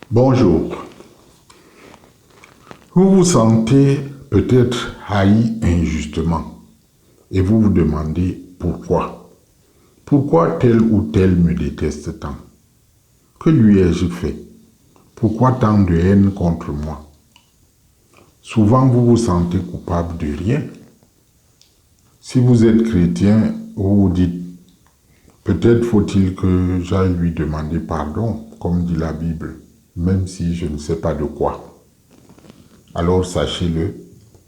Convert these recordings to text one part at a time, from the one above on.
Bonjour. Vous vous sentez peut-être haï injustement et vous vous demandez pourquoi. Pourquoi tel ou tel me déteste tant? Que lui ai-je fait? Pourquoi tant de haine contre moi? Souvent vous vous sentez coupable de rien. Si vous êtes chrétien, vous vous dites peut-être faut-il que j'aille lui demander pardon, comme dit la Bible, même si je ne sais pas de quoi. Alors sachez-le,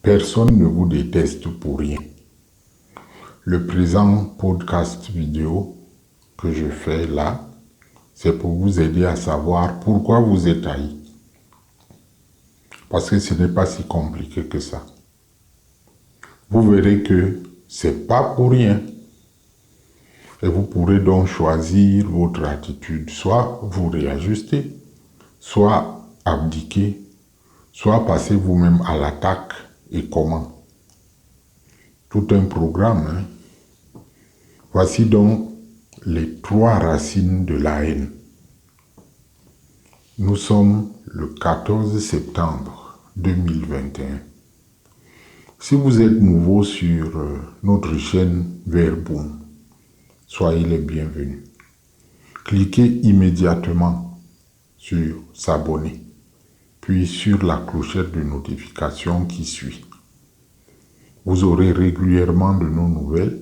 personne ne vous déteste pour rien. Le présent podcast vidéo que je fais là, c'est pour vous aider à savoir pourquoi vous êtes haï. Parce que ce n'est pas si compliqué que ça. Vous verrez que c'est pas pour rien. Et vous pourrez donc choisir votre attitude. Soit vous réajustez, soit abdiquer, soit passer vous-même à l'attaque. Et comment? Tout un programme. Voici donc les 3 racines de la haine. Nous sommes le 14 septembre 2021. Si vous êtes nouveau sur notre chaîne Verboom, soyez les bienvenus. Cliquez immédiatement sur s'abonner, puis sur la clochette de notification qui suit. Vous aurez régulièrement de nos nouvelles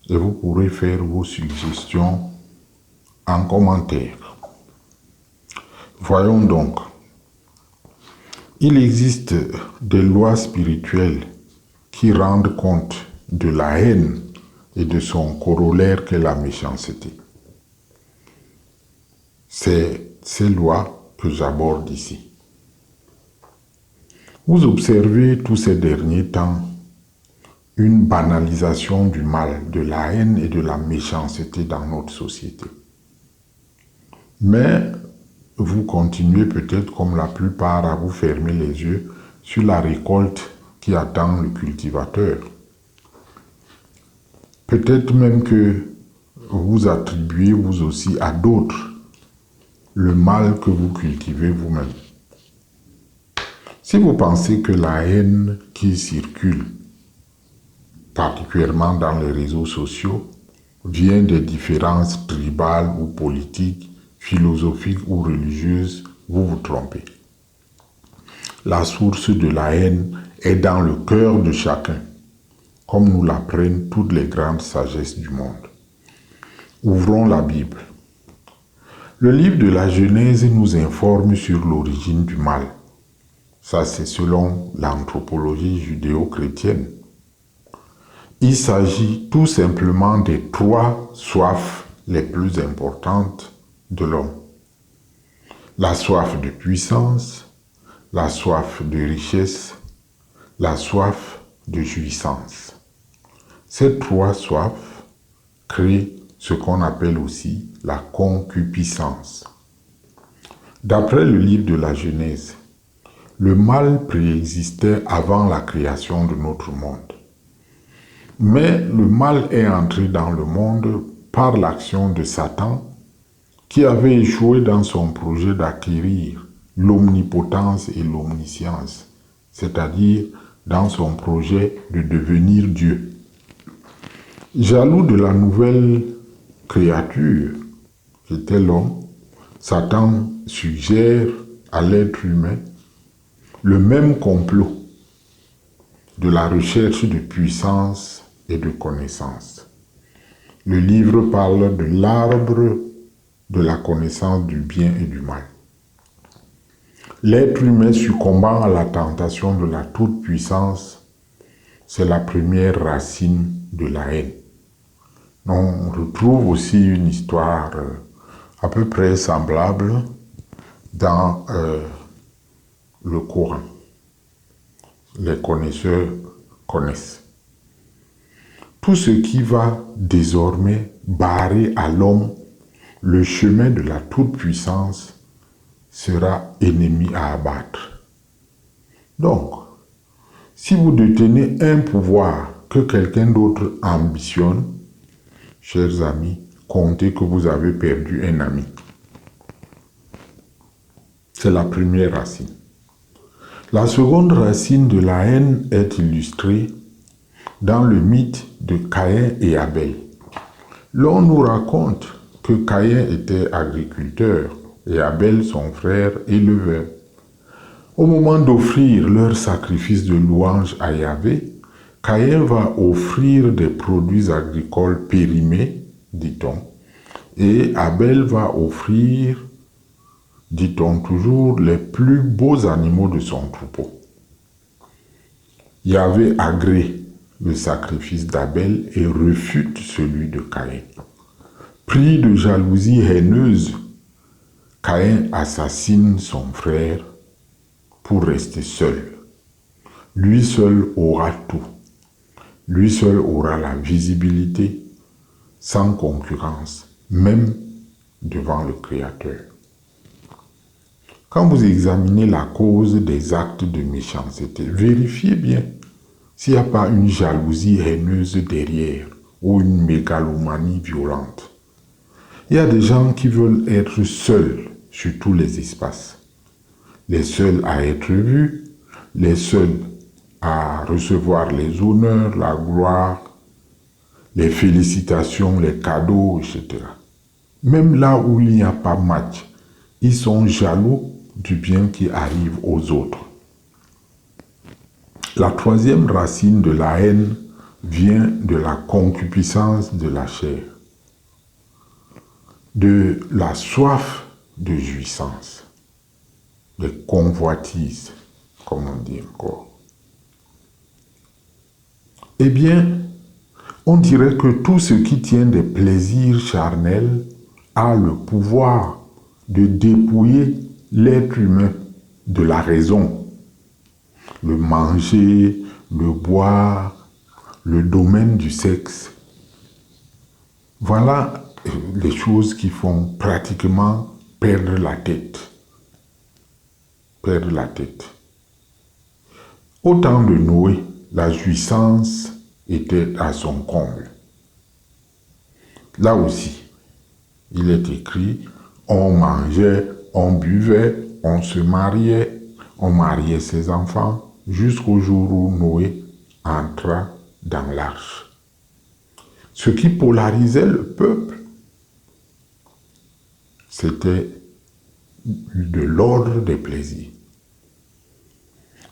et vous pourrez faire vos suggestions en commentaire. Voyons donc. Il existe des lois spirituelles qui rendent compte de la haine et de son corollaire qu'est la méchanceté. C'est ces lois que j'aborde ici. Vous observez tous ces derniers temps une banalisation du mal, de la haine et de la méchanceté dans notre société. Mais vous continuez peut-être comme la plupart à vous fermer les yeux sur la récolte qui attend le cultivateur. Peut-être même que vous attribuez vous aussi à d'autres le mal que vous cultivez vous-même. Si vous pensez que la haine qui circule, particulièrement dans les réseaux sociaux, vient des différences tribales ou politiques, philosophiques ou religieuses, vous vous trompez. La source de la haine est dans le cœur de chacun, comme nous l'apprennent toutes les grandes sagesses du monde. Ouvrons la Bible. Le livre de la Genèse nous informe sur l'origine du mal. Ça, c'est selon l'anthropologie judéo-chrétienne. Il s'agit tout simplement des 3 soifs les plus importantes de l'homme. La soif de puissance, la soif de richesse, la soif de jouissance. Ces 3 soifs créent ce qu'on appelle aussi la concupiscence. D'après le livre de la Genèse, le mal préexistait avant la création de notre monde. Mais le mal est entré dans le monde par l'action de Satan, qui avait échoué dans son projet d'acquérir l'omnipotence et l'omniscience, c'est-à-dire dans son projet de devenir Dieu. Jaloux de la nouvelle créature qui était l'homme, Satan suggère à l'être humain le même complot de la recherche de puissance et de connaissance. Le livre parle de l'arbre de la connaissance du bien et du mal. L'être humain succombant à la tentation de la toute-puissance, c'est la première racine de la haine. On retrouve aussi une histoire à peu près semblable dans le Coran. Les connaisseurs connaissent. Tout ce qui va désormais barrer à l'homme le chemin de la toute-puissance sera ennemi à abattre. Donc, si vous détenez un pouvoir que quelqu'un d'autre ambitionne, chers amis, comptez que vous avez perdu un ami. C'est la première racine. La seconde racine de la haine est illustrée dans le mythe de Caïn et Abel. L'on nous raconte que Caïn était agriculteur et Abel, son frère, éleveur. Au moment d'offrir leur sacrifice de louange à Yahvé, Caïn va offrir des produits agricoles périmés, dit-on, et Abel va offrir, dit-on toujours, les plus beaux animaux de son troupeau. Yahvé agrée le sacrifice d'Abel et refute celui de Caïn. Pris de jalousie haineuse, Caïn assassine son frère pour rester seul. Lui seul aura tout. Lui seul aura la visibilité, sans concurrence, même devant le Créateur. Quand vous examinez la cause des actes de méchanceté, vérifiez bien s'il n'y a pas une jalousie haineuse derrière ou une mégalomanie violente. Il y a des gens qui veulent être seuls sur tous les espaces. Les seuls à être vus, les seuls à recevoir les honneurs, la gloire, les félicitations, les cadeaux, etc. Même là où il n'y a pas match, ils sont jaloux du bien qui arrive aux autres. La troisième racine de la haine vient de la concupiscence de la chair, de la soif de jouissance, des convoitises, comme on dit encore. Eh bien, on dirait que tout ce qui tient des plaisirs charnels a le pouvoir de dépouiller l'être humain de la raison. Le manger, le boire, le domaine du sexe. Voilà les choses qui font pratiquement perdre la tête. Perdre la tête. Au temps de Noé, la jouissance était à son comble. Là aussi, il est écrit, on mangeait, on buvait, on se mariait, on mariait ses enfants, jusqu'au jour où Noé entra dans l'arche. Ce qui polarisait le peuple, c'était de l'ordre des plaisirs.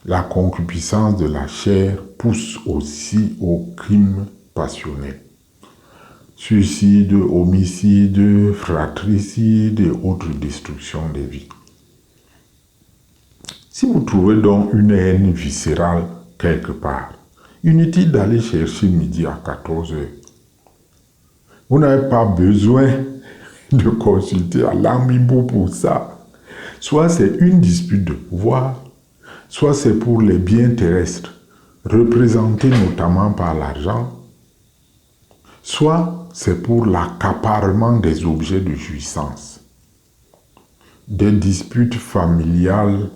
La concupiscence de la chair pousse aussi au crime passionnel. Suicide, homicide, fratricide et autres destructions des vies. Si vous trouvez donc une haine viscérale quelque part, inutile d'aller chercher midi à 14 heures. Vous n'avez pas besoin de consulter Alain Bimbo pour ça. Soit c'est une dispute de pouvoir, soit c'est pour les biens terrestres, représentés notamment par l'argent, soit c'est pour l'accaparement des objets de jouissance. Des disputes familiales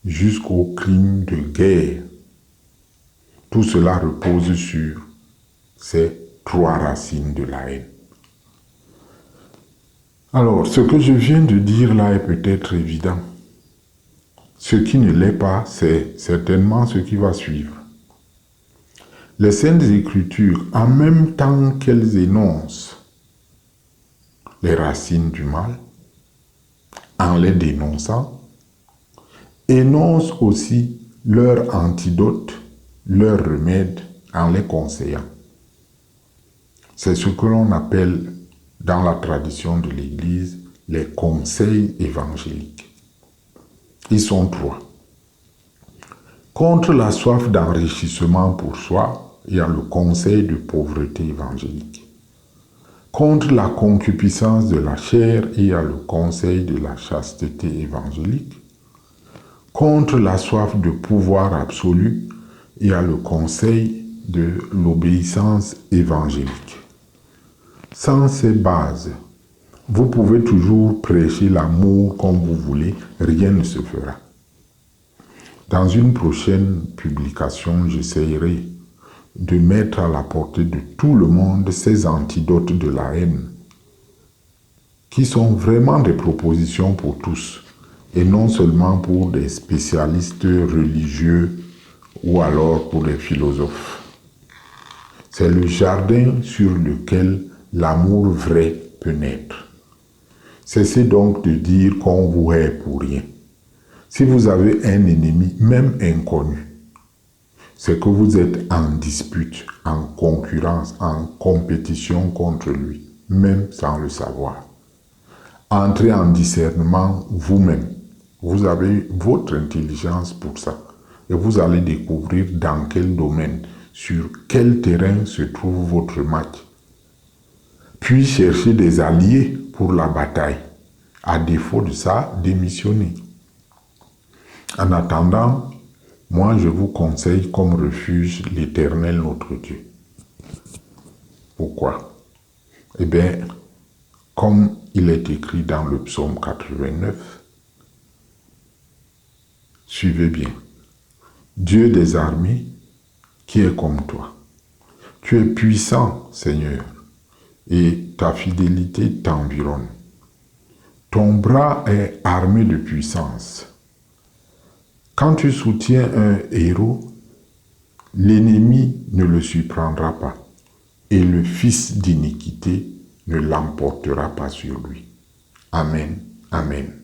jusqu'aux crimes de guerre. Tout cela repose sur ces trois racines de la haine. Alors, ce que je viens de dire là est peut-être évident. Ce qui ne l'est pas, c'est certainement ce qui va suivre. Les Saintes Écritures, en même temps qu'elles énoncent les racines du mal, en les dénonçant, énoncent aussi leur antidote, leur remède, en les conseillant. C'est ce que l'on appelle, dans la tradition de l'Église, les conseils évangéliques. Ils sont trois. Contre la soif d'enrichissement pour soi, il y a le conseil de pauvreté évangélique. Contre la concupiscence de la chair, il y a le conseil de la chasteté évangélique. Contre la soif de pouvoir absolu, il y a le conseil de l'obéissance évangélique. Sans ces bases, vous pouvez toujours prêcher l'amour comme vous voulez, rien ne se fera. Dans une prochaine publication, j'essaierai de mettre à la portée de tout le monde ces antidotes de la haine, qui sont vraiment des propositions pour tous, et non seulement pour des spécialistes religieux ou alors pour les philosophes. C'est le jardin sur lequel l'amour vrai peut naître. Cessez donc de dire qu'on vous hait pour rien. Si vous avez un ennemi, même inconnu, c'est que vous êtes en dispute, en concurrence, en compétition contre lui, même sans le savoir. Entrez en discernement vous-même. Vous avez votre intelligence pour ça. Et vous allez découvrir dans quel domaine, sur quel terrain se trouve votre match. Puis cherchez des alliés pour la bataille. À défaut de ça, démissionnez. En attendant, moi je vous conseille comme refuge l'Éternel notre Dieu. Pourquoi? Eh bien, comme il est écrit dans le psaume 89, suivez bien. Dieu des armées, qui est comme toi. Tu es puissant, Seigneur, et ta fidélité t'environne. Ton bras est armé de puissance. Quand tu soutiens un héros, l'ennemi ne le surprendra pas, et le fils d'iniquité ne l'emportera pas sur lui. Amen. Amen.